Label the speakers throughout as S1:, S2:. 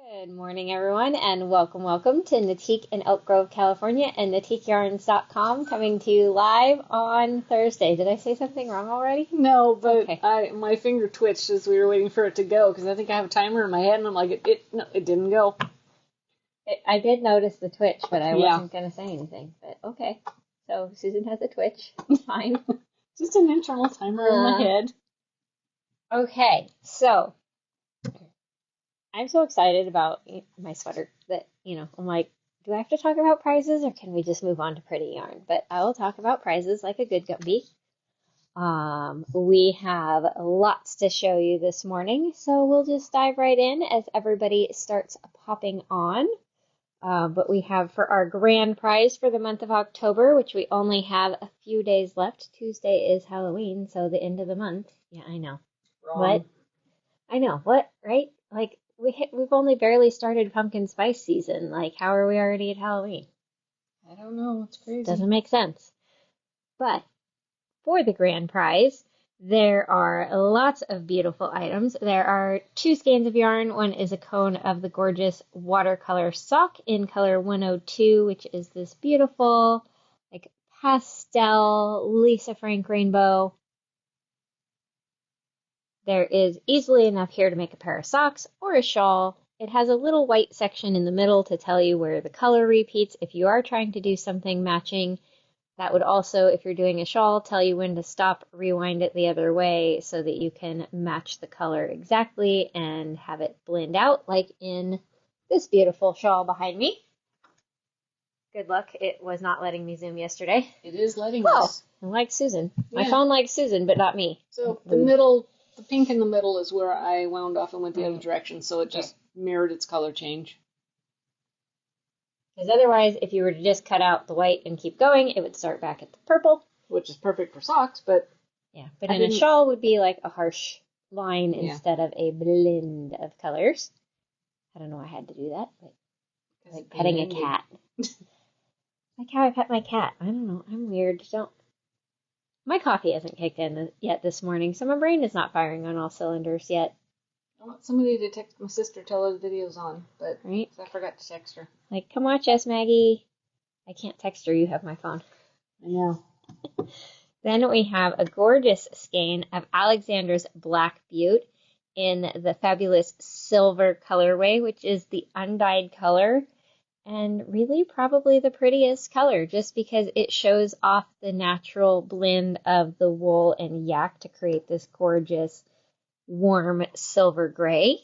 S1: Good morning, everyone, and welcome to Knitique in Elk Grove, California, and KnitiqueYarns.com coming to you live on Thursday. Did I say something wrong already?
S2: No, but
S1: Okay.
S2: my finger twitched as we were waiting for it to go because I think I have a timer in my head and I'm like, no, it didn't go.
S1: I did notice the twitch, but I
S2: Yeah.
S1: wasn't going to say anything. But okay. So Susan has a twitch. It's fine.
S2: Just an internal timer in my head.
S1: Okay, so I'm so excited about my sweater that, I'm like, do I have to talk about prizes or can we just move on to pretty yarn? But I will talk about prizes like a good guppy. We have lots to show you this morning, so we'll just dive right in as everybody starts popping on. But we have for our grand prize for the month of October, which we only have a few days left. Tuesday is Halloween, so the end of the month. Yeah, I know.
S2: Wrong.
S1: What? I know. What? Right? Like we've only barely started pumpkin spice season. Like, how are we already at Halloween?
S2: I don't know. It's crazy.
S1: Doesn't make sense. But for the grand prize, there are lots of beautiful items. There are 2 skeins of yarn. One is a cone of the gorgeous Watercolor Sock in color 102, which is this beautiful, like, pastel Lisa Frank rainbow. There is easily enough here to make a pair of socks or a shawl. It has a little white section in the middle to tell you where the color repeats. If you are trying to do something matching, that would also, if you're doing a shawl, tell you when to stop, rewind it the other way so that you can match the color exactly and have it blend out like in this beautiful shawl behind me. Good luck. It was not letting me zoom yesterday.
S2: It is letting
S1: Oh,
S2: us.
S1: I like Susan. My
S2: Yeah.
S1: phone likes Susan, but not me.
S2: So the pink in the middle is where I wound off and went the other direction, so it just mirrored its color change.
S1: Because otherwise, if you were to just cut out the white and keep going, it would start back at the purple.
S2: Which is perfect for socks, but
S1: yeah, but in a shawl would be like a harsh line instead of a blend of colors. I don't know why I had to do that, but like petting a cat. Like how I pet my cat. I don't know. I'm weird. My coffee hasn't kicked in yet this morning, so my brain is not firing on all cylinders yet.
S2: I want somebody to text my sister, tell her the video's on, but
S1: right?
S2: I forgot to text her.
S1: Like, come watch us, Maggie. I can't text her. You have my phone.
S2: I know.
S1: Then we have a gorgeous skein of Alexandra's Black Butte in the fabulous silver colorway, which is the undyed color, and really probably the prettiest color just because it shows off the natural blend of the wool and yak to create this gorgeous warm silver gray.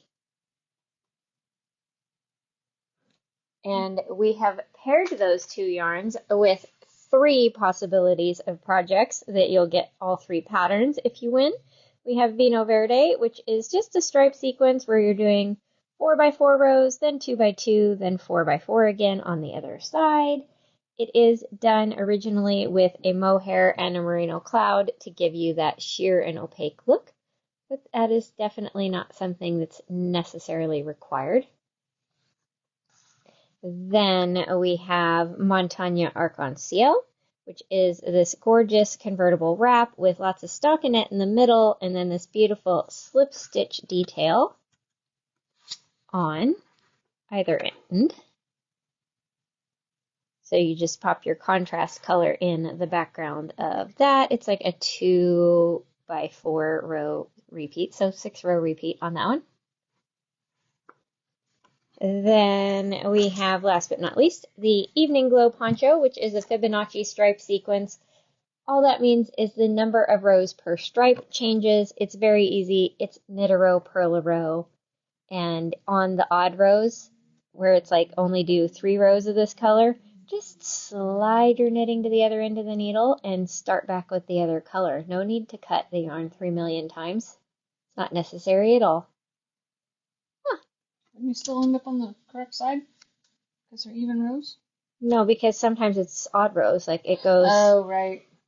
S1: And we have paired those 2 yarns with 3 possibilities of projects that you'll get all 3 patterns if you win. We have Vinho Verde, which is just a stripe sequence where you're doing 4x4 rows, then 2x2, then 4x4 again on the other side. It is done originally with a mohair and a Merino Cloud to give you that sheer and opaque look, but that is definitely not something that's necessarily required. Then we have Montagne Arc En Ciel, which is this gorgeous convertible wrap with lots of stockinette in the middle and then this beautiful slip stitch detail on either end. So you just pop your contrast color in the background of that. It's like a 2x4 row repeat, so 6 row repeat on that one. Then we have, last but not least, the Evening Glow Poncho, which is a Fibonacci stripe sequence. All that means is the number of rows per stripe changes. It's very easy. It's knit a row, purl a row. And on the odd rows, where it's like only do 3 rows of this color, just slide your knitting to the other end of the needle and start back with the other color. No need to cut the yarn 3 million times. It's not necessary at all.
S2: And you still end up on the correct side? Because they're even rows?
S1: No, because sometimes it's odd rows. Like it goes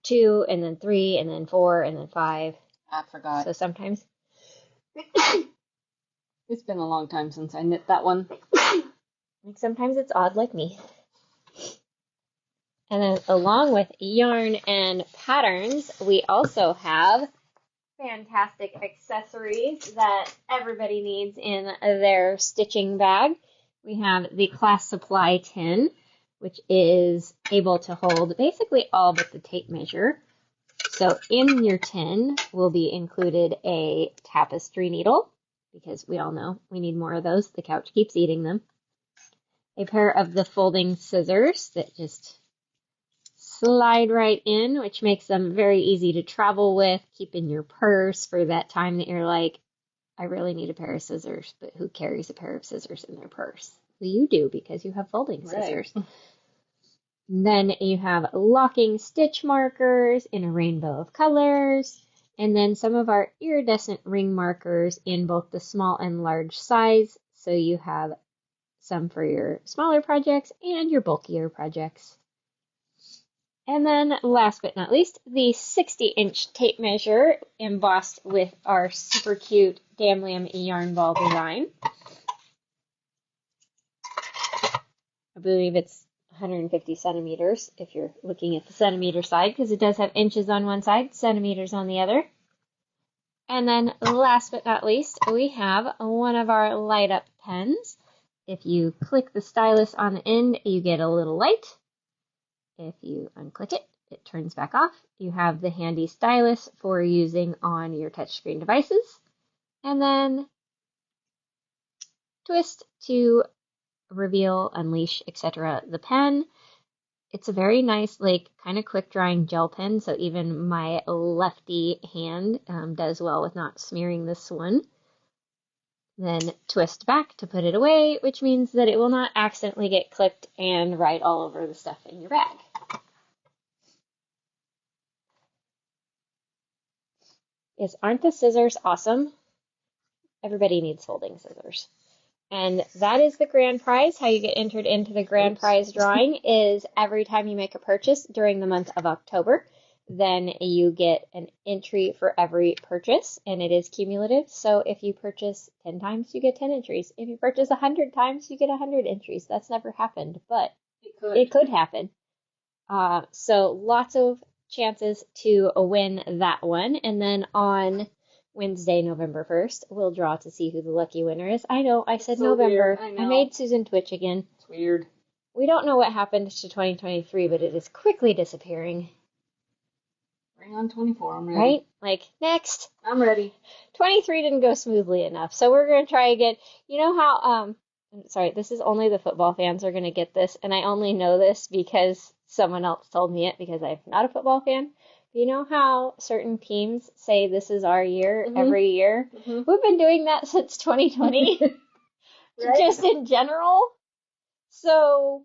S1: 2 and then 3 and then 4 and then 5.
S2: I forgot.
S1: So sometimes.
S2: It's been a long time since I knit that one.
S1: Like sometimes it's odd like me. And then along with yarn and patterns, we also have fantastic accessories that everybody needs in their stitching bag. We have the class supply tin, which is able to hold basically all but the tape measure. So in your tin will be included a tapestry needle, because we all know we need more of those. The couch keeps eating them. A pair of the folding scissors that just slide right in, which makes them very easy to travel with, keep in your purse for that time that you're like, I really need a pair of scissors, but who carries a pair of scissors in their purse? Well, you do, because you have folding scissors. Right. Then you have locking stitch markers in a rainbow of colors, and then some of our iridescent ring markers in both the small and large size, so you have some for your smaller projects and your bulkier projects. And then last but not least, the 60-inch tape measure embossed with our super cute Damlium yarn ball design. I believe it's 150 centimeters if you're looking at the centimeter side, because it does have inches on one side, centimeters on the other. And then last but not least, we have one of our light up pens. If you click the stylus on the end, you get a little light. If you unclick it, it turns back off. You have the handy stylus for using on your touchscreen devices. And then twist to reveal, unleash, etc. the pen. It's a very nice, like, kind of quick drying gel pen, so even my lefty hand does well with not smearing this one. Then twist back to put it away, which means that it will not accidentally get clipped and write all over the stuff in your bag. Aren't the scissors awesome? Everybody needs folding scissors. And that is the grand prize. How you get entered into the grand prize drawing is every time you make a purchase during the month of October, then you get an entry for every purchase, and it is cumulative. So if you purchase 10 times, you get 10 entries. If you purchase 100 times, you get 100 entries. That's never happened, but it could happen. So lots of chances to win that one. And then on Wednesday, November 1st, we'll draw to see who the lucky winner is. I know, I said so November. I made Susan twitch again.
S2: It's weird.
S1: We don't know what happened to 2023, but it is quickly disappearing.
S2: Bring on 24, I'm ready.
S1: Right? Like, next.
S2: I'm ready.
S1: 23 didn't go smoothly enough, so we're going to try again. You know how, sorry, this is only the football fans are going to get this, and I only know this because someone else told me it, because I'm not a football fan. You know how certain teams say this is our year every year? We've been doing that since 2020, right? Just in general. So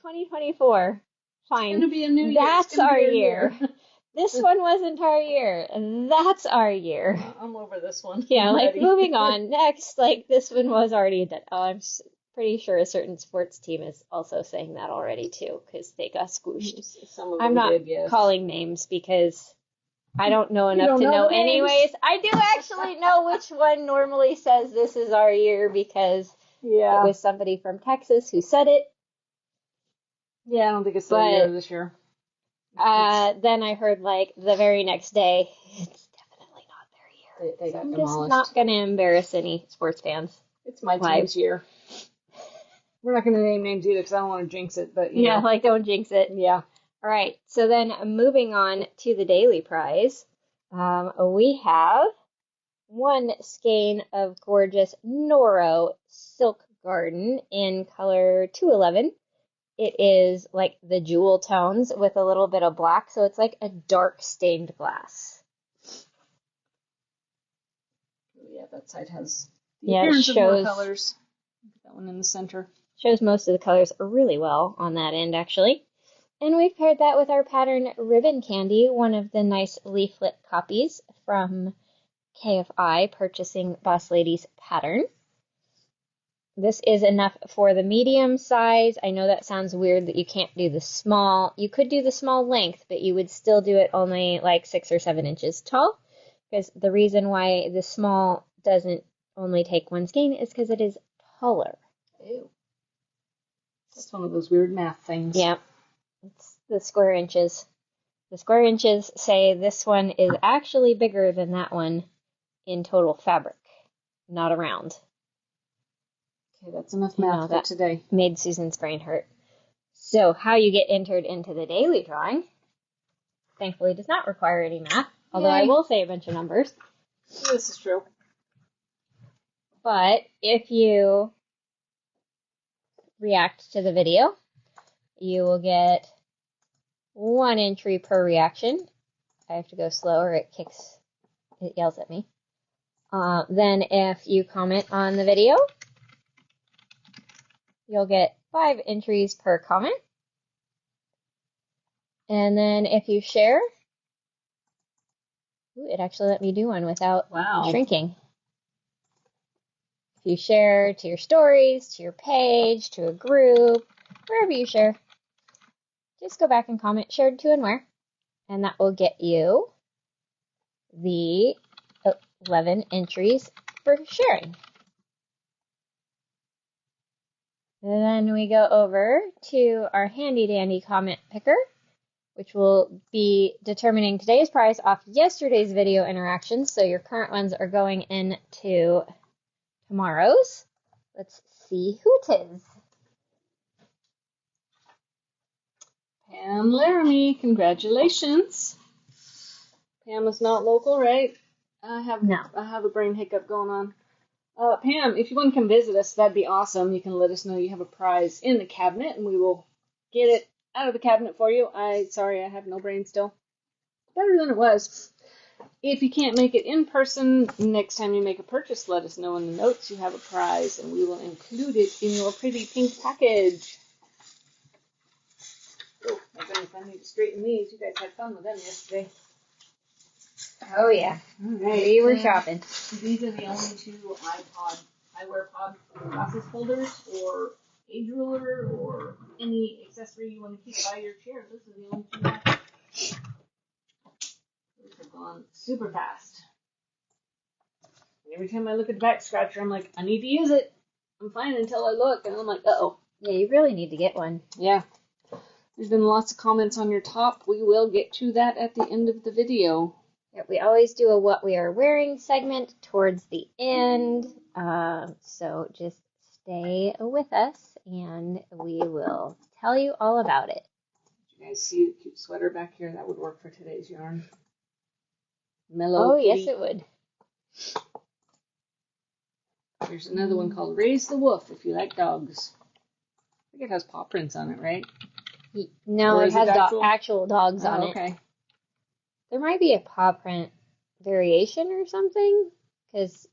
S1: 2024, fine.
S2: It's gonna be a new year.
S1: That's our year. This one wasn't our year. That's our year.
S2: I'm over this one.
S1: Yeah, like moving on. Next, like this one was already done. Oh, I'm pretty sure a certain sports team is also saying that already too, because they got squooshed. I'm not calling names because I don't know enough to know anyways. I do actually know which one normally says this is our year, because it was somebody from Texas who said it.
S2: Yeah, I don't think it's the year this year.
S1: Then I heard like the very next day, it's definitely not their year.
S2: They got
S1: I'm
S2: demolished.
S1: just not going to embarrass any sports fans.
S2: It's my team's year. We're not going to name names either because I don't want to jinx it, but
S1: yeah, like don't jinx it.
S2: Yeah.
S1: All right. So then moving on to the daily prize, we have one skein of gorgeous Noro Silk Garden in color 211. It is like the jewel tones with a little bit of black, so it's like a dark stained glass.
S2: Yeah, that side has the appearance of more colors. That one in the center.
S1: Shows most of the colors really well on that end, actually. And we've paired that with our pattern Ribbon Candy, one of the nice leaflet copies from KFI, purchasing Boss Lady's pattern. This is enough for the medium size. I know that sounds weird that you can't do the small. You could do the small length, but you would still do it only like 6 or 7 inches tall, because the reason why the small doesn't only take one skein is because it is taller.
S2: Ew. That's one of those weird math things.
S1: Yeah. It's the square inches. The square inches say this one is actually bigger than that one in total fabric, not around.
S2: Okay, that's enough math for today.
S1: Made Susan's brain hurt. So how you get entered into the daily drawing, thankfully, does not require any math, although I will say a bunch of numbers.
S2: This is true.
S1: But if you react to the video, you will get 1 entry per reaction. I have to go slow or it yells at me. Then if you comment on the video, you'll get 5 entries per comment. And then if you share, it actually let me do one without shrinking. If you share to your stories, to your page, to a group, wherever you share, just go back and comment shared to and where, and that will get you the 11 entries for sharing. And then we go over to our handy dandy comment picker, which will be determining today's prize off yesterday's video interactions. So your current ones are going into tomorrow's. Let's see who it is.
S2: Pam Laramie, congratulations. Pam is not local, right? I have a brain hiccup going on. Pam, if you want to come visit us, that'd be awesome. You can let us know you have a prize in the cabinet, and we will get it out of the cabinet for you. Sorry, I have no brain still. Better than it was. If you can't make it in person, next time you make a purchase, let us know in the notes you have a prize, and we will include it in your pretty pink package. Oh, my goodness, I need to straighten these. You guys had fun with them yesterday.
S1: Oh, yeah.
S2: All right.
S1: We were shopping.
S2: These are the only 2 eyewear pod glasses holders, or age ruler, or any accessory you want to keep by your chair. Those are the only 2 left. Those have gone super fast. Every time I look at the back scratcher, I'm like, I need to use it. I'm fine until I look, and I'm like, uh-oh.
S1: Yeah, you really need to get one.
S2: Yeah. There's been lots of comments on your top. We will get to that at the end of the video.
S1: Yep, we always do a what we are wearing segment towards the end. So just stay with us and we will tell you all about it.
S2: Did you guys see the cute sweater back here? That would work for today's yarn. Mellow.
S1: Oh, yes, it would.
S2: There's another one called Raise the Wolf if you like dogs. I think it has paw prints on it, right?
S1: No, it has actual dogs on it.
S2: Okay.
S1: There might be a paw print variation or something, because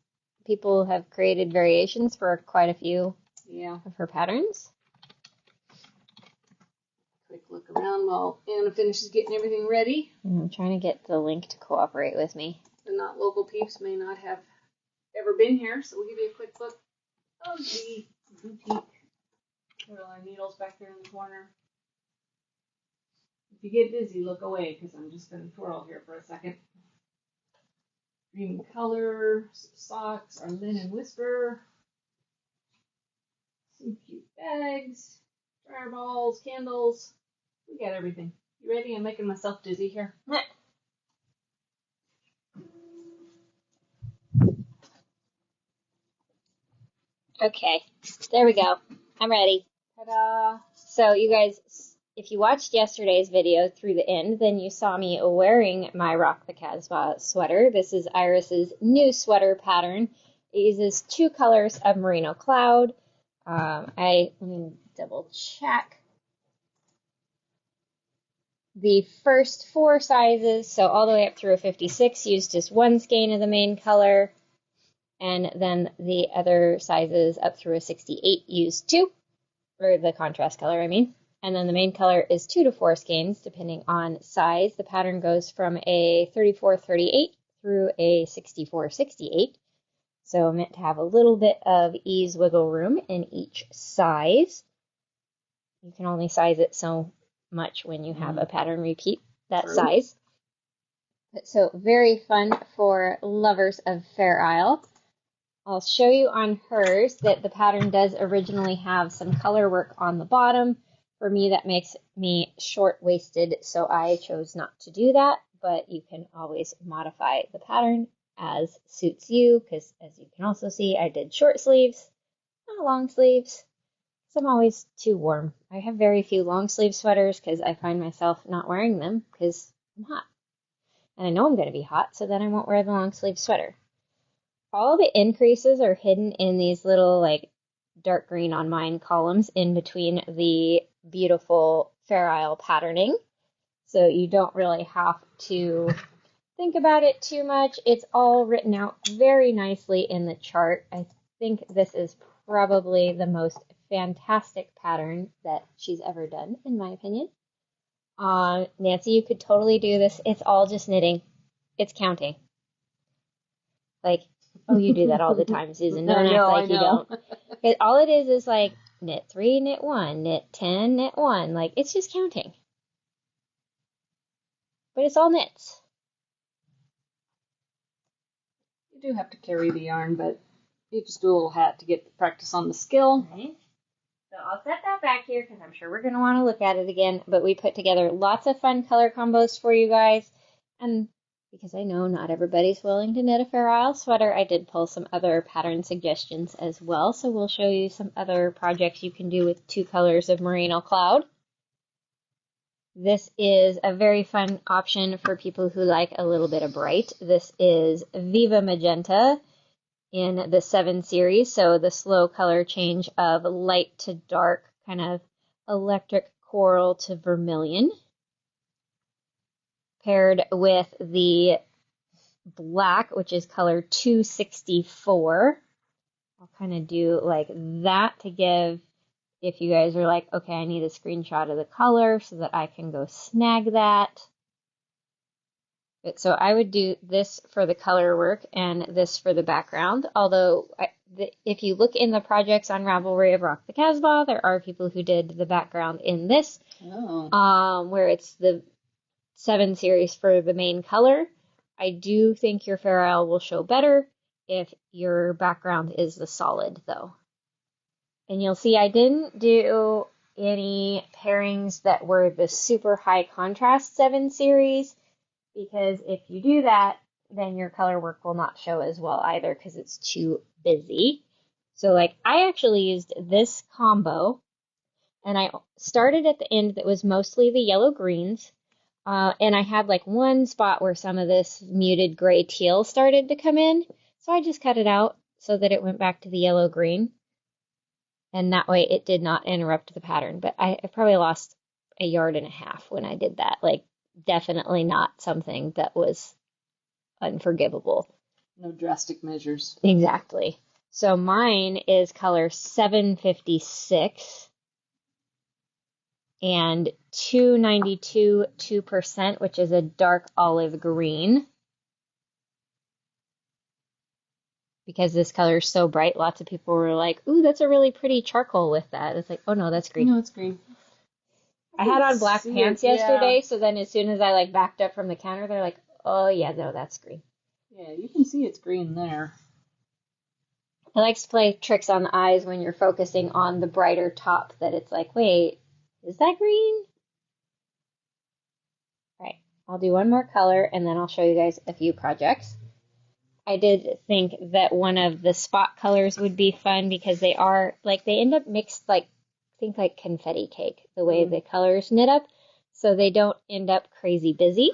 S1: people have created variations for quite a few of her patterns.
S2: Quick look around while Anna finishes getting everything ready.
S1: I'm trying to get the link to cooperate with me.
S2: The not local peeps may not have ever been here, so we'll give you a quick look of the boutique. There are our needles back there in the corner. If you get dizzy, look away, because I'm just going to twirl here for a second. Green color, some socks, our linen whisper, some cute bags, dryer balls, candles. We got everything. You ready? I'm making myself dizzy here.
S1: Okay, there we go. I'm ready.
S2: Ta-da!
S1: So you guys, if you watched yesterday's video through the end, then you saw me wearing my Rock the Casbah sweater. This is Iris's new sweater pattern. It uses 2 colors of Merino Cloud. Let me double check. The first 4 sizes, so all the way up through a 56, used just 1 skein of the main color. And then the other sizes up through a 68 used 2, or the contrast color, I mean. And then the main color is 2 to 4 skeins, depending on size. The pattern goes from a 34-38 through a 64-68. So meant to have a little bit of ease wiggle room in each size. You can only size it so much when you have a pattern repeat that size. So very fun for lovers of Fair Isle. I'll show you on hers that the pattern does originally have some color work on the bottom For me, that makes me short-waisted, so I chose not to do that, but you can always modify the pattern as suits you, because as you can also see, I did short sleeves, not long sleeves, because I'm always too warm. I have very few long sleeve sweaters because I find myself not wearing them because I'm hot. And I know I'm going to be hot, so then I won't wear the long sleeve sweater. All the increases are hidden in these little, like, dark green on mine columns in between the beautiful Fair Isle patterning. So you don't really have to think about it too much. It's all written out very nicely in the chart. I think this is probably the most fantastic pattern that she's ever done, in my opinion. Nancy, you could totally do this. It's all just knitting. It's counting. Like, oh, you do that all the time, Susan. Don't act like you don't. All it is like knit 3, knit 1, knit 10, knit 1. Like, it's just counting. But it's all knits.
S2: You do have to carry the yarn, but you just do a little hat to get practice on the skill.
S1: Right. So I'll set that back here because I'm sure we're going to want to look at it again. But we put together lots of fun color combos for you guys. And because I know not everybody's willing to knit a Fair Isle sweater, I did pull some other pattern suggestions as well. So we'll show you some other projects you can do with 2 colors of Merino Cloud. This is a very fun option for people who like a little bit of bright. This is Viva Magenta in the 7 series, so the slow color change of light to dark, kind of electric coral to vermilion, paired with the black, which is color 264. I'll kind of do like that to give, if you guys are like, okay, I need a screenshot of the color so that I can go snag that. So I would do this for the color work and this for the background. Although if you look in the projects on Ravelry of Rock the Casbah, there are people who did the background in this, where it's the 7 series for the main color. I do think your Fair Isle will show better if your background is the solid, though. And you'll see I didn't do any pairings that were the super high contrast 7 series, because if you do that, then your color work will not show as well either because it's too busy. So like I actually used this combo, and I started at the end that was mostly the yellow greens, and I had like one spot where some of this muted gray teal started to come in, so I just cut it out so that it went back to the yellow green, and that way it did not interrupt the pattern. But I probably lost 1.5 yards when I did that. Like, definitely not something that was unforgivable.
S2: No drastic measures.
S1: Exactly. So mine is color 756 and 292 2%, which is a dark olive green. Because this color is so bright, lots of people were like, ooh, that's a really pretty charcoal with that. It's like, oh no, that's green.
S2: No, it's green.
S1: I had on black pants yesterday, so then as soon as I like backed up from the counter, they're like, oh yeah, no, that's green.
S2: Yeah, you can see it's green there.
S1: I like to play tricks on the eyes when you're focusing on the brighter top, that it's like, wait, is that green? Right, I'll do one more color and then I'll show you guys a few projects. I did think that one of the spot colors would be fun because they are, like, they end up mixed like, think like confetti cake, the way the colors knit up, so they don't end up crazy busy.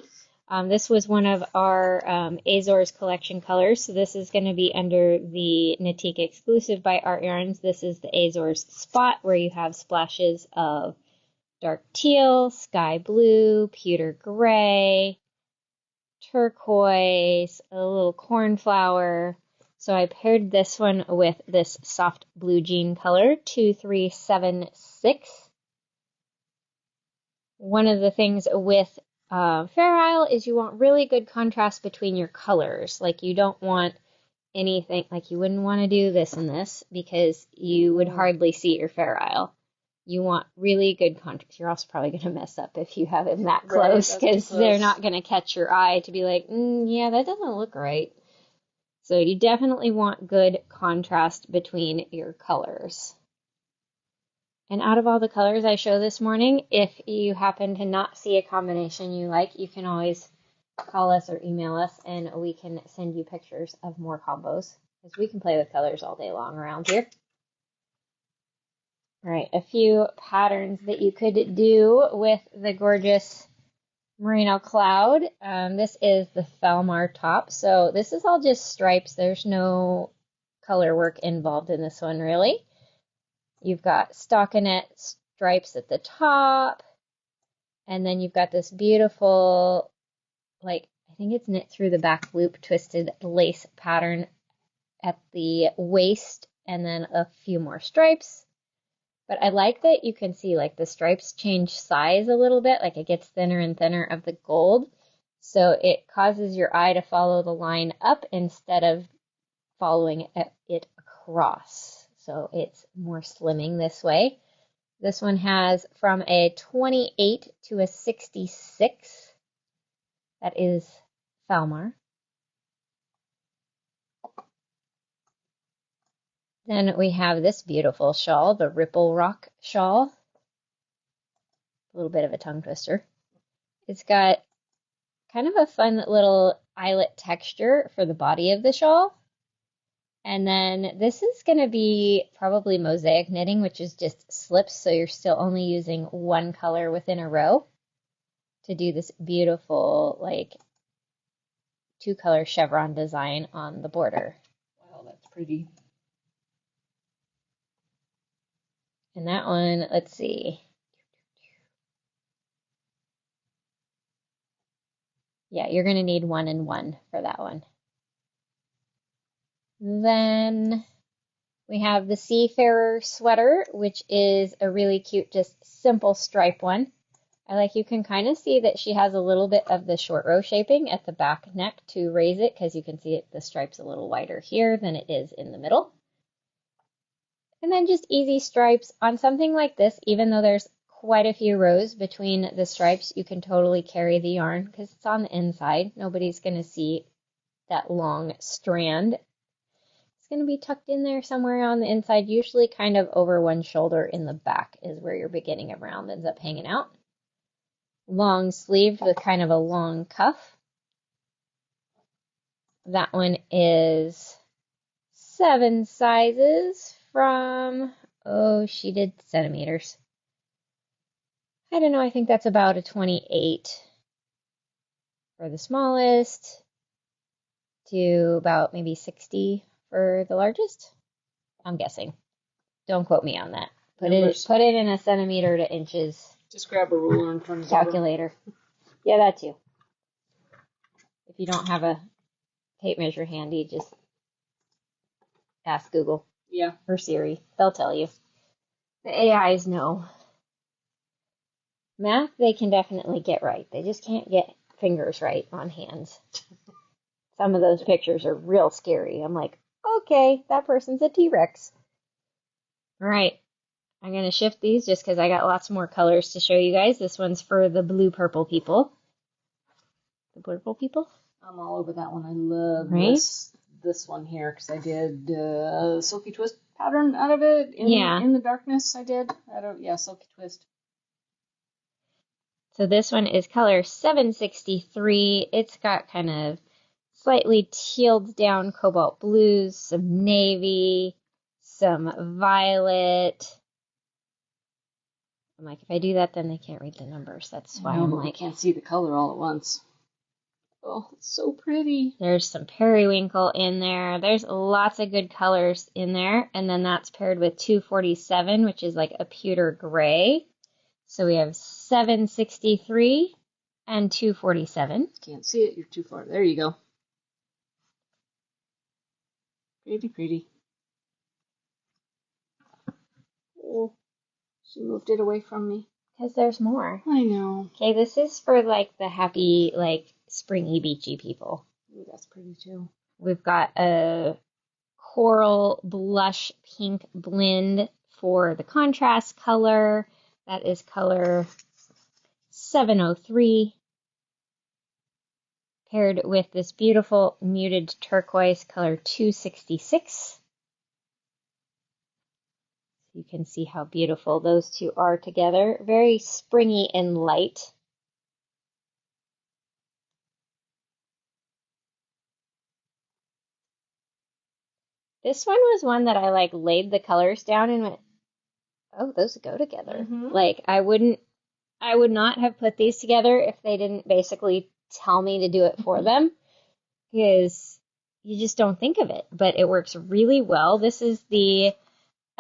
S1: This was one of our Azores collection colors, so this is going to be under the Knitique exclusive by Artyarns. This is the Azores spot, where you have splashes of dark teal, sky blue, pewter gray, turquoise, a little cornflower. So I paired this one with this soft blue jean color, 2376. One of the things with Fair Isle is you want really good contrast between your colors. Like, you don't want anything, like you wouldn't want to do this and this because you would hardly see your Fair Isle. You want really good contrast. You're also probably going to mess up if you have them that close, because they're not going to catch your eye to be like, yeah, that doesn't look right. So you definitely want good contrast between your colors. And out of all the colors I show this morning, if you happen to not see a combination you like, you can always call us or email us and we can send you pictures of more combos because we can play with colors all day long around here. All right, a few patterns that you could do with the gorgeous Merino Cloud. This is the Falmar top. So this is all just stripes. There's no color work involved in this one, really. You've got stockinette stripes at the top, and then you've got this beautiful, like, I think it's knit through the back loop twisted lace pattern at the waist, and then a few more stripes. But I like that you can see like the stripes change size a little bit, like it gets thinner and thinner of the gold. So it causes your eye to follow the line up instead of following it across. So it's more slimming this way. This one has from a 28 to a 66. That is Falmar. Then we have this beautiful shawl, the Ripple Rock shawl. A little bit of a tongue twister. It's got kind of a fun little eyelet texture for the body of the shawl. And then this is going to be probably mosaic knitting, which is just slips, so you're still only using one color within a row to do this beautiful, like, two-color chevron design on the border.
S2: Wow, that's pretty.
S1: And that one, let's see. Yeah, you're going to need 1 and 1 for that one. Then we have the Seafarer sweater, which is a really cute, just simple stripe one. I like you can kind of see that she has a little bit of the short row shaping at the back neck to raise it, because you can see the stripe's a little wider here than it is in the middle. And then just easy stripes on something like this. Even though there's quite a few rows between the stripes, you can totally carry the yarn because it's on the inside. Nobody's going to see that long strand. It's going to be tucked in there somewhere on the inside, usually kind of over one shoulder in the back is where your beginning of round ends up hanging out. Long sleeved with kind of a long cuff. That one is 7 sizes from, oh, she did centimeters. I don't know, I think that's about a 28 for the smallest to about maybe 60 for the largest. I'm guessing. Don't quote me on that. Put it in a centimeter to inches.
S2: Just grab a ruler in front of
S1: calculator. Yeah, that too. If you don't have a tape measure handy, just ask Google.
S2: Yeah.
S1: Or Siri. They'll tell you. The AIs know. Math, they can definitely get right. They just can't get fingers right on hands. Some of those pictures are real scary. I'm like, okay, that person's a T-Rex. All right. I'm going to shift these just because I got lots more colors to show you guys. This one's for the blue-purple people. The purple people?
S2: I'm all over that one. I love this one here because I did silky twist pattern out of it. In the darkness I did. Silky twist.
S1: So this one is color 763. It's got kind of slightly tealed down cobalt blues, some navy, some violet. I'm like, if I do that, then they can't read the numbers. That's why I'm like,
S2: I can't see the color all at once. Oh, it's so pretty.
S1: There's some periwinkle in there. There's lots of good colors in there. And then that's paired with 247, which is like a pewter gray. So we have 763 and 247.
S2: Can't see it. You're too far. There you go. Pretty, pretty. Oh, she moved it away from me.
S1: Because there's more.
S2: I know.
S1: Okay, this is for like the happy, like springy, beachy people.
S2: Ooh, that's pretty too.
S1: We've got a coral blush pink blend for the contrast color. That is color 703. Paired with this beautiful muted turquoise color 266. You can see how beautiful those two are together. Very springy and light. This one was one that I like laid the colors down and went, oh, those go together. Like I would not have put these together if they didn't basically tell me to do it for them, because you just don't think of it, but it works really well. This is the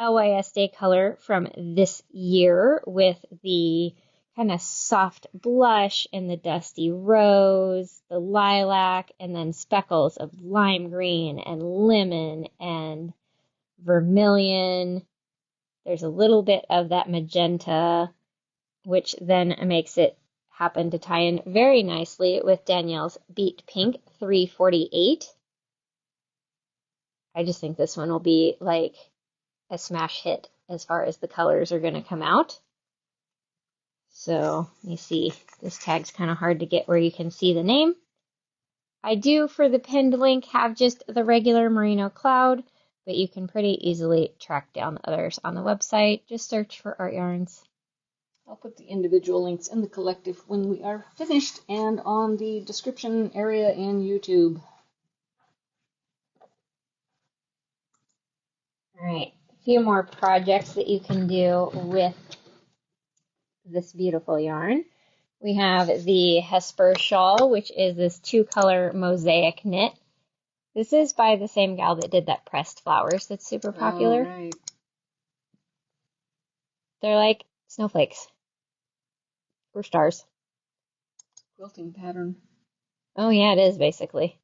S1: LYS Day color from this year with the kind of soft blush and the dusty rose, the lilac, and then speckles of lime green and lemon and vermilion. There's a little bit of that magenta, which then makes it happen to tie in very nicely with Danielle's Beat Pink 348. I just think this one will be like a smash hit as far as the colors are going to come out. So let me see, this tag's kind of hard to get where you can see the name. I do, for the pinned link, have just the regular Merino Cloud, but you can pretty easily track down the others on the website. Just search for Artyarns.
S2: I'll put the individual links in the collective when we are finished and on the description area in YouTube.
S1: All right, a few more projects that you can do with this beautiful yarn. We have the Hesper shawl, which is this 2-color mosaic knit. This is by the same gal that did that pressed flowers that's super popular.
S2: Oh, right.
S1: They're like snowflakes or stars.
S2: Quilting pattern.
S1: Oh yeah, it is basically.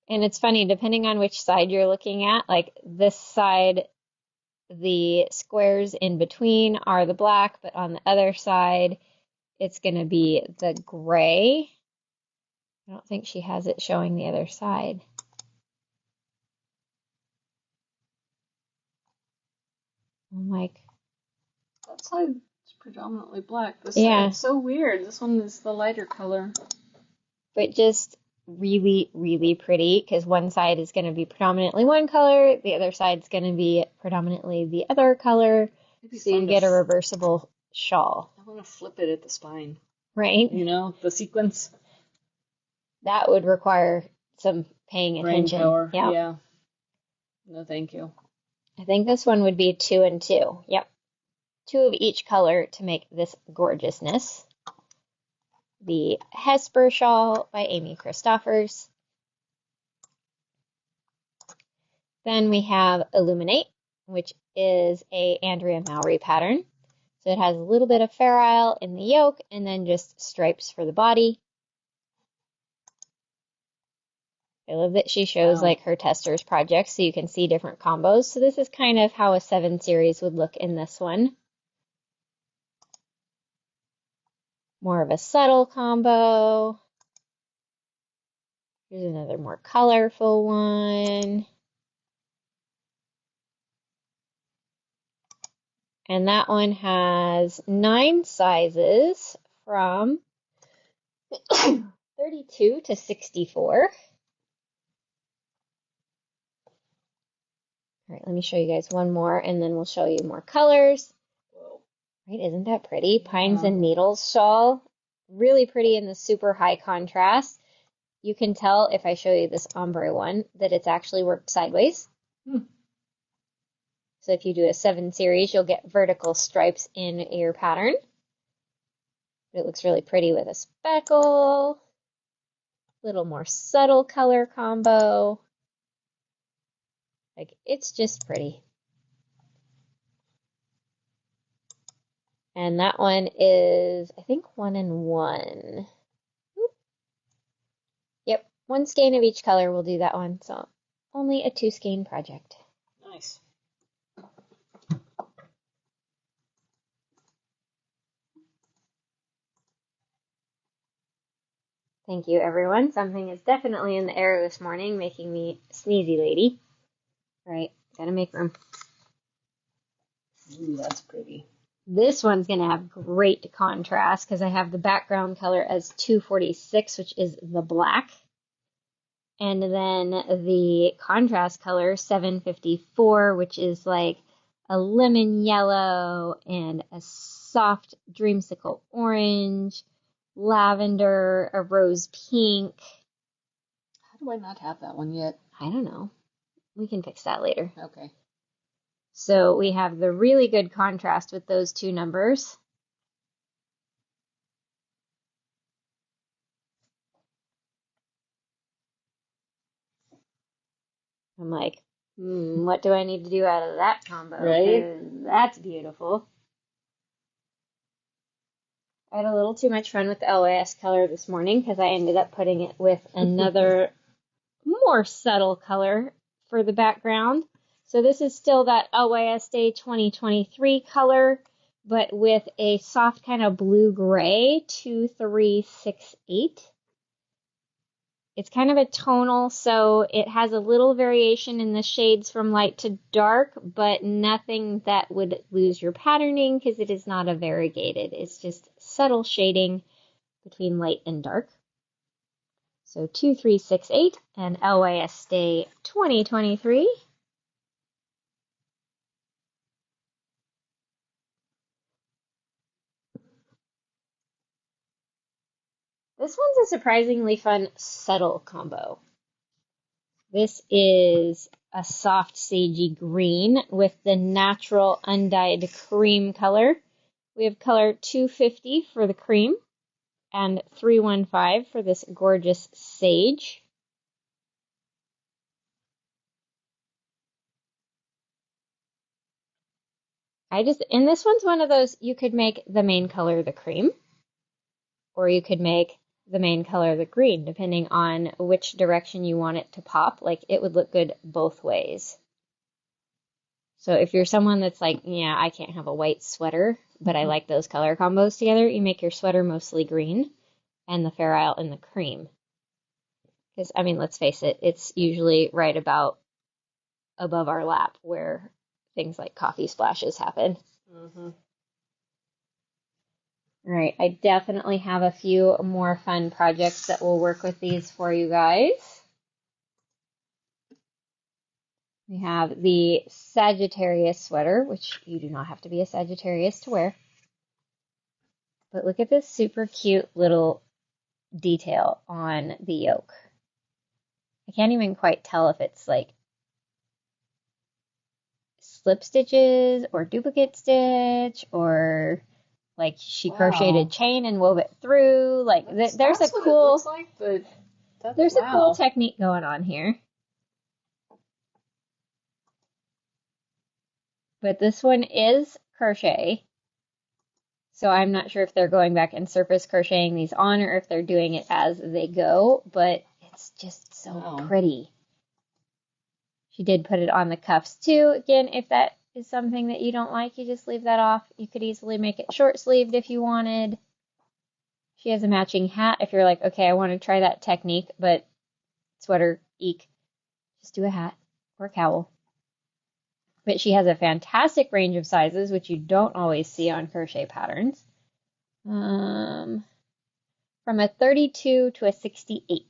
S1: And it's funny, depending on which side you're looking at, like this side, the squares in between are the black, but on the other side, it's going to be the gray. I don't think she has it showing the other side. I'm like,
S2: that side's predominantly black. This
S1: yeah,
S2: side's so weird. This one is the lighter color.
S1: But just really, really pretty, because one side is going to be predominantly one color, the other side's going to be predominantly the other color, so you get a reversible shawl.
S2: I want to flip it at the spine.
S1: Right?
S2: You know, the sequence.
S1: That would require some paying attention.
S2: Brain power. Yeah. No, thank you.
S1: I think this one would be 2 and 2. Yep. 2 of each color to make this gorgeousness. The Hesper shawl by Amy Christoffers. Then we have Illuminate, which is a Andrea Mowry pattern. So it has a little bit of Fair Isle in the yoke and then just stripes for the body. I love that she shows like her testers projects so you can see different combos. So this is kind of how a 7 series would look in this one. More of a subtle combo. Here's another more colorful one. And that one has 9 sizes from 32 to 64. All right, let me show you guys one more, and then we'll show you more colors.
S2: Whoa.
S1: Right, isn't that pretty? Pines and Needles shawl. Really pretty in the super high contrast. You can tell if I show you this ombre one that it's actually worked sideways. So if you do a 7 series, you'll get vertical stripes in your pattern. It looks really pretty with a speckle. A little more subtle color combo. Like, it's just pretty. And that one is, I think, 1 and 1. Oop. Yep, 1 skein of each color will do that one. So only a 2 skein project.
S2: Nice.
S1: Thank you, everyone. Something is definitely in the air this morning, making me sneezy lady. Right, gotta make room.
S2: Ooh, that's pretty.
S1: This one's going to have great contrast because I have the background color as 246, which is the black. And then the contrast color, 754, which is like a lemon yellow, and a soft dreamsicle orange, lavender, a rose pink.
S2: How do I not have that one yet?
S1: I don't know. We can fix that later.
S2: Okay.
S1: So we have the really good contrast with those two numbers. I'm like, what do I need to do out of that combo?
S2: Right?
S1: That's beautiful. I had a little too much fun with the LYS color this morning because I ended up putting it with another more subtle color for the background. So this is still that LYS Day 2023 color, but with a soft kind of blue-gray 2368. It's kind of a tonal, so it has a little variation in the shades from light to dark, but nothing that would lose your patterning because it is not a variegated. It's just subtle shading between light and dark. So 2368 and LYS Day 2023. This one's a surprisingly fun, subtle combo. This is a soft sagey green with the natural undyed cream color. We have color 250 for the cream and 315 for this gorgeous sage. And this one's one of those, you could make the main color the cream, or you could make the main color the green, depending on which direction you want it to pop. Like, it would look good both ways. So if you're someone that's like, yeah, I can't have a white sweater, but I like those color combos together, you make your sweater mostly green and the Fair Isle in the cream. Because, I mean, let's face it, it's usually right about above our lap where things like coffee splashes happen.
S2: Mm-hmm.
S1: All right, I definitely have a few more fun projects that will work with these for you guys. We have the Sagittarius sweater, which you do not have to be a Sagittarius to wear. But look at this super cute little detail on the yoke. I can't even quite tell if it's like slip stitches or duplicate stitch or like she crocheted a chain and wove it through. Like there's a cool, there's a cool technique going on here. But this one is crochet. So I'm not sure if they're going back and surface crocheting these on or if they're doing it as they go, but it's just so pretty. She did put it on the cuffs too. Again, if that is something that you don't like, you just leave that off. You could easily make it short sleeved if you wanted. She has a matching hat if you're like, okay, I want to try that technique, but sweater, eek. Just do a hat or a cowl. But she has a fantastic range of sizes, which you don't always see on crochet patterns. From a 32 to a 68.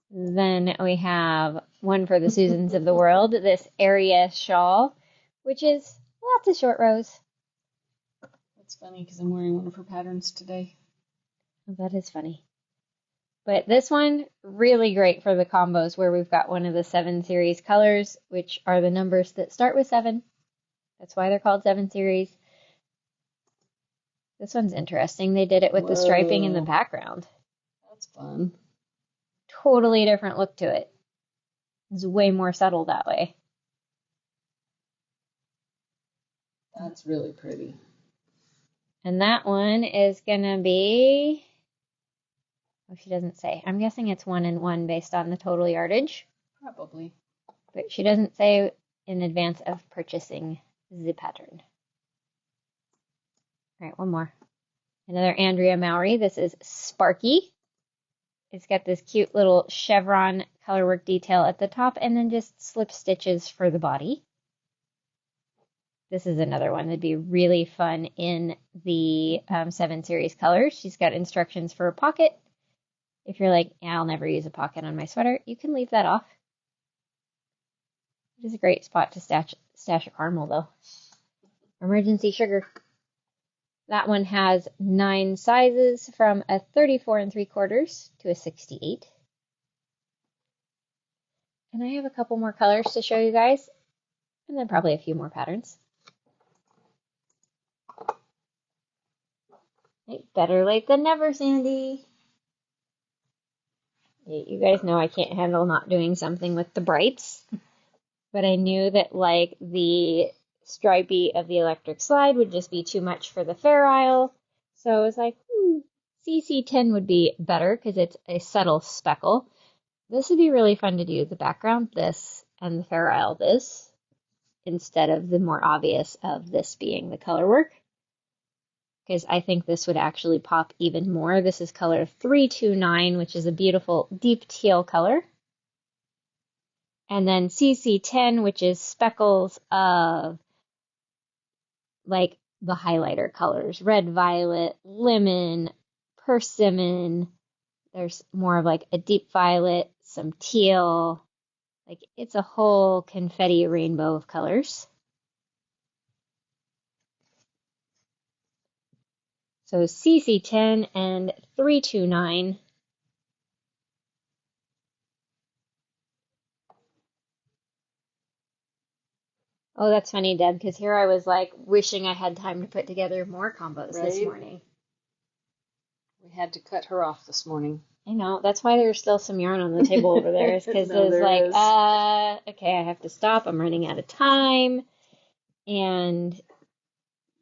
S1: Then we have one for the Susans of the world, this area shawl, which is lots of short rows.
S2: That's funny because I'm wearing one of her patterns today.
S1: Oh, that is funny. But this one, really great for the combos where we've got one of the 7 series colors, which are the numbers that start with 7. That's why they're called 7 series. This one's interesting. They did it with the striping in the background.
S2: That's fun.
S1: Totally different look to it. It's way more subtle that way.
S2: That's really pretty.
S1: And that one is going to be... Oh, she doesn't say. I'm guessing it's 1 and 1 based on the total yardage.
S2: Probably.
S1: But she doesn't say in advance of purchasing the pattern. All right, one more. Another Andrea Mowry. This is Sparky. It's got this cute little chevron colorwork detail at the top and then just slip stitches for the body. This is another one that'd be really fun in the 7 series colors. She's got instructions for a pocket. If you're like, yeah, I'll never use a pocket on my sweater, you can leave that off. It is a great spot to stash a caramel, though. Emergency sugar. That one has 9 sizes from a 34 3/4 to a 68. And I have a couple more colors to show you guys, and then probably a few more patterns. Hey, better late than never, Sandy. You guys know I can't handle not doing something with the brights, but I knew that like the stripey of the electric slide would just be too much for the Fair Isle. So I was like, CC10 would be better because it's a subtle speckle. This would be really fun to do. The background, this, and the Fair Isle, this, instead of the more obvious of this being the color work. Because I think this would actually pop even more. This is color 329, which is a beautiful deep teal color. And then CC10, which is speckles of like the highlighter colors. Red, violet, lemon, persimmon. There's more of like a deep violet, some teal. Like it's a whole confetti rainbow of colors. So CC10 and 329. Oh, that's funny, Deb, because here I was like wishing I had time to put together more combos this morning.
S2: We had to cut her off this morning.
S1: I know. That's why there's still some yarn on the table over there, is because no, it was like, okay, I have to stop. I'm running out of time. And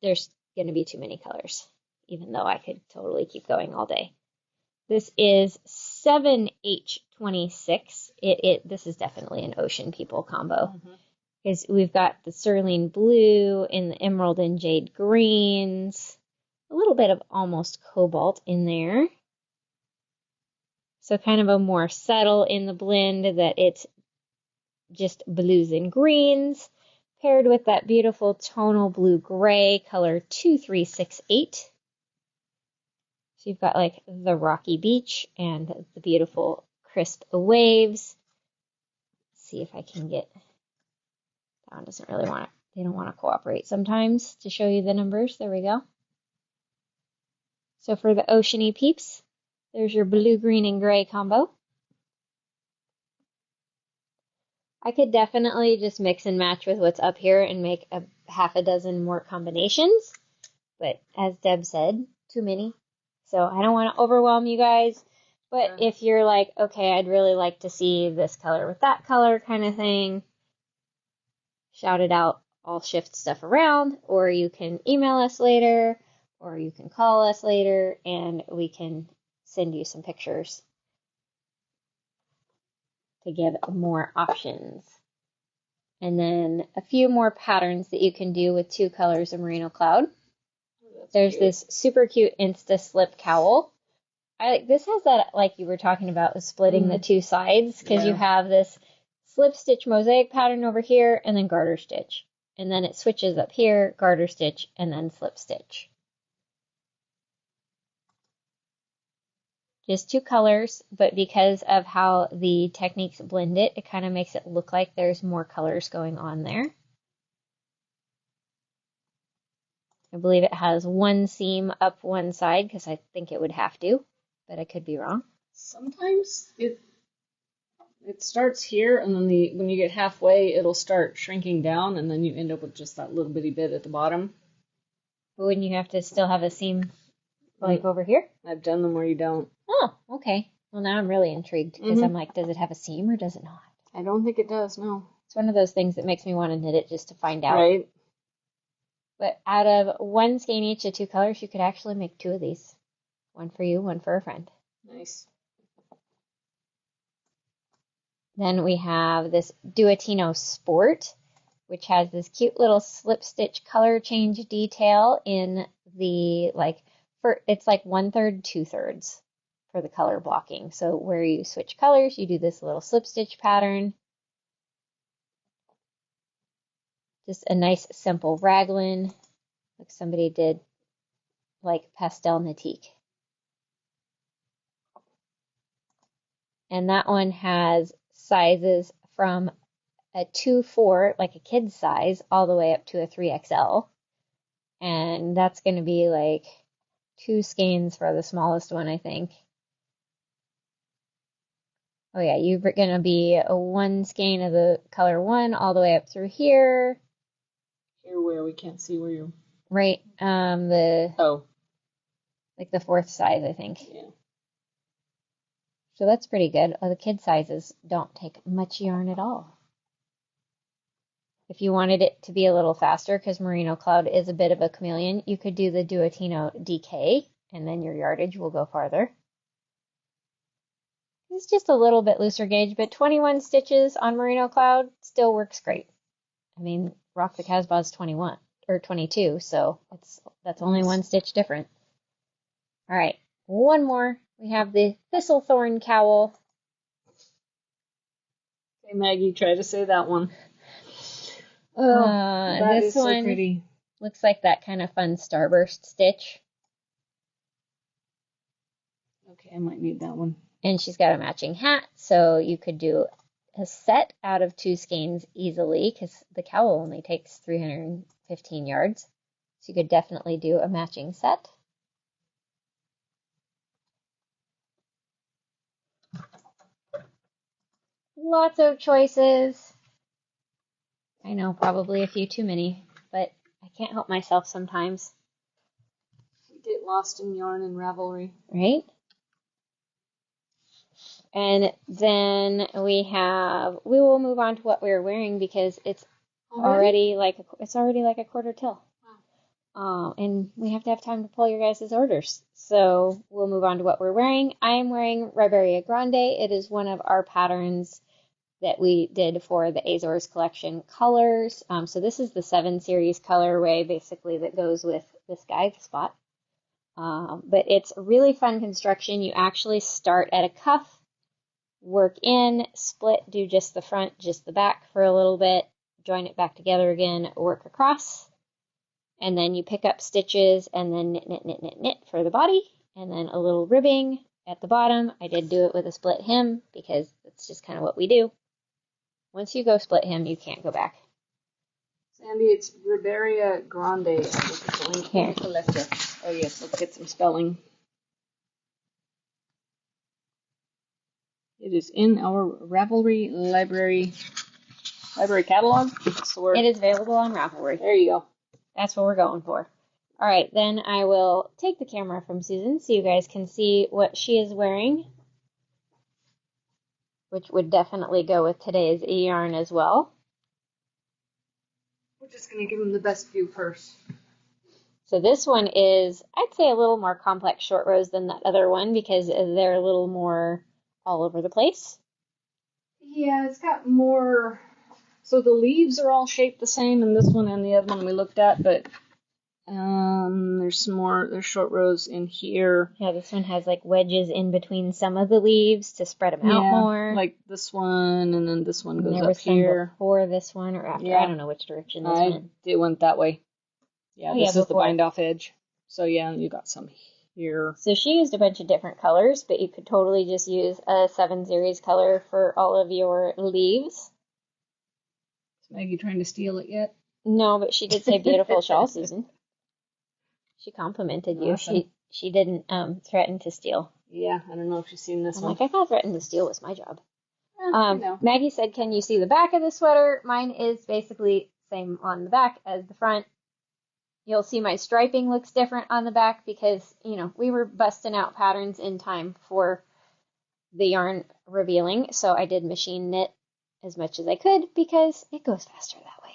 S1: there's going to be too many colors, even though I could totally keep going all day. This is 7H26. This is definitely an Ocean People combo. Because we've got the cerulean blue and the emerald and jade greens. A little bit of almost cobalt in there. So kind of a more subtle in the blend that it's just blues and greens, paired with that beautiful tonal blue gray color 2368. So you've got like the rocky beach and the beautiful crisp waves. Let's see if I can get, that one doesn't really want to, they don't want to cooperate sometimes to show you the numbers. There we go. So for the oceany peeps, there's your blue, green, and gray combo. I could definitely just mix and match with what's up here and make a half a dozen more combinations. But as Deb said, too many. So I don't want to overwhelm you guys. But if you're like, okay, I'd really like to see this color with that color kind of thing, shout it out. I'll shift stuff around. Or you can email us later. Or you can call us later and we can send you some pictures to give more options. And then a few more patterns that you can do with 2 colors of Merino Cloud. There's this super cute Insta Slip cowl. This has that, like you were talking about, with splitting the 2 sides, because you have this slip stitch mosaic pattern over here and then garter stitch. And then it switches up here, garter stitch, and then slip stitch. Just 2 colors, but because of how the techniques blend it, it kind of makes it look like there's more colors going on there. I believe it has 1 seam up one side, because I think it would have to, but I could be wrong.
S2: Sometimes it starts here, and then when you get halfway, it'll start shrinking down, and then you end up with just that little bitty bit at the bottom.
S1: But wouldn't you have to still have a seam like over here?
S2: I've done them where you don't.
S1: Oh, okay. Well, now I'm really intrigued, because I'm like, does it have a seam or does it not?
S2: I don't think it does, no.
S1: It's one of those things that makes me want to knit it just to find out.
S2: Right.
S1: But out of 1 skein each of 2 colors, you could actually make 2 of these. 1 for you, 1 for a friend.
S2: Nice.
S1: Then we have this Duettino Sport, which has this cute little slip stitch color change detail in the, it's like 1/3, 2/3 for the color blocking. So where you switch colors, you do this little slip stitch pattern. Just a nice simple raglan, like somebody did like pastel Knitique. And that one has sizes from a 2-4, like a kid's size, all the way up to a 3XL. And that's going to be like 2 skeins for the smallest one, I think. Oh yeah, you're going to be a 1 skein of the color 1 all the way up through here.
S2: Here where we can't see where you're...
S1: Right, like the 4th size, I think.
S2: Yeah.
S1: So that's pretty good. The kid sizes don't take much yarn at all. If you wanted it to be a little faster, because Merino Cloud is a bit of a chameleon, you could do the Duottino DK, and then your yardage will go farther. It's just a little bit looser gauge, but 21 stitches on Merino Cloud still works great. I mean, Rock the Casbah is 21 or 22, so that's only 1 stitch different. All right, one more. We have the Thistlethorn Cowl.
S2: Hey, Maggie, try to say that one. Oh, that
S1: this
S2: is so
S1: one
S2: pretty.
S1: Looks like that kind of fun starburst stitch.
S2: Okay, I might need that one.
S1: And she's got a matching hat, so you could do a set out of 2 skeins easily, because the cowl only takes 315 yards. So you could definitely do a matching set. Lots of choices. I know, probably a few too many, but I can't help myself sometimes.
S2: Get lost in yarn and Ravelry.
S1: Right? And then we will move on to what we're wearing because it's already like a 1/4 till. Wow. And we have to have time to pull your guys' orders. So we'll move on to what we're wearing. I am wearing Riberia Grande. It is one of our patterns that we did for the Azores collection colors. So this is the 7 series colorway basically that goes with this guide spot. But it's a really fun construction. You actually start at a cuff, work in, split, do just the front, just the back for a little bit, join it back together again, work across, and then you pick up stitches and then knit, knit, knit, knit, knit for the body, and then a little ribbing at the bottom. I did do it with a split hem because that's just kind of what we do. Once you go split hem, you can't go back.
S2: Sandy, it's Riberia Grande. I think it's a link
S1: here.
S2: Collector. Oh yes, let's get some spelling. It is in our Ravelry library catalog. So
S1: it is available on Ravelry.
S2: There you go.
S1: That's what we're going for. All right, then I will take the camera from Susan so you guys can see what she is wearing, which would definitely go with today's yarn as well.
S2: We're just going to give them the best view first.
S1: So this one is, I'd say, a little more complex short rows than that other one because they're a little more all over the place.
S2: Yeah, it's got more. So the leaves are all shaped the same in this one and the other one we looked at, but there's short rows in here.
S1: Yeah, this one has like wedges in between some of the leaves to spread them out more.
S2: Like this one, and then this one goes
S1: there was
S2: up here.
S1: Before this one or after. Yeah. I don't know which direction this went.
S2: It went that way. Yeah, this is the bind off edge. So yeah, you got some here.
S1: So she used a bunch of different colors, but you could totally just use a 7 series color for all of your leaves.
S2: Is Maggie trying to steal it yet?
S1: No, but she did say beautiful shawl, Susan. She complimented you. Awesome. She didn't threaten to steal.
S2: Yeah, I don't know if she's seen this one.
S1: Like, I thought threaten to steal was my job. Maggie said, can you see the back of the sweater? Mine is basically same on the back as the front. You'll see my striping looks different on the back because, you know, we were busting out patterns in time for the yarn revealing. So I did machine knit as much as I could because it goes faster that way.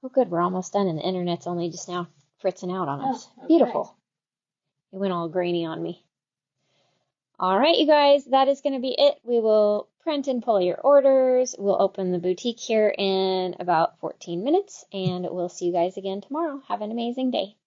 S1: Oh, good. We're almost done and the internet's only just now fritzing out on us. Okay. Beautiful. It went all grainy on me. All right, you guys, that is going to be it. We will print and pull your orders. We'll open the boutique here in about 14 minutes, and we'll see you guys again tomorrow. Have an amazing day.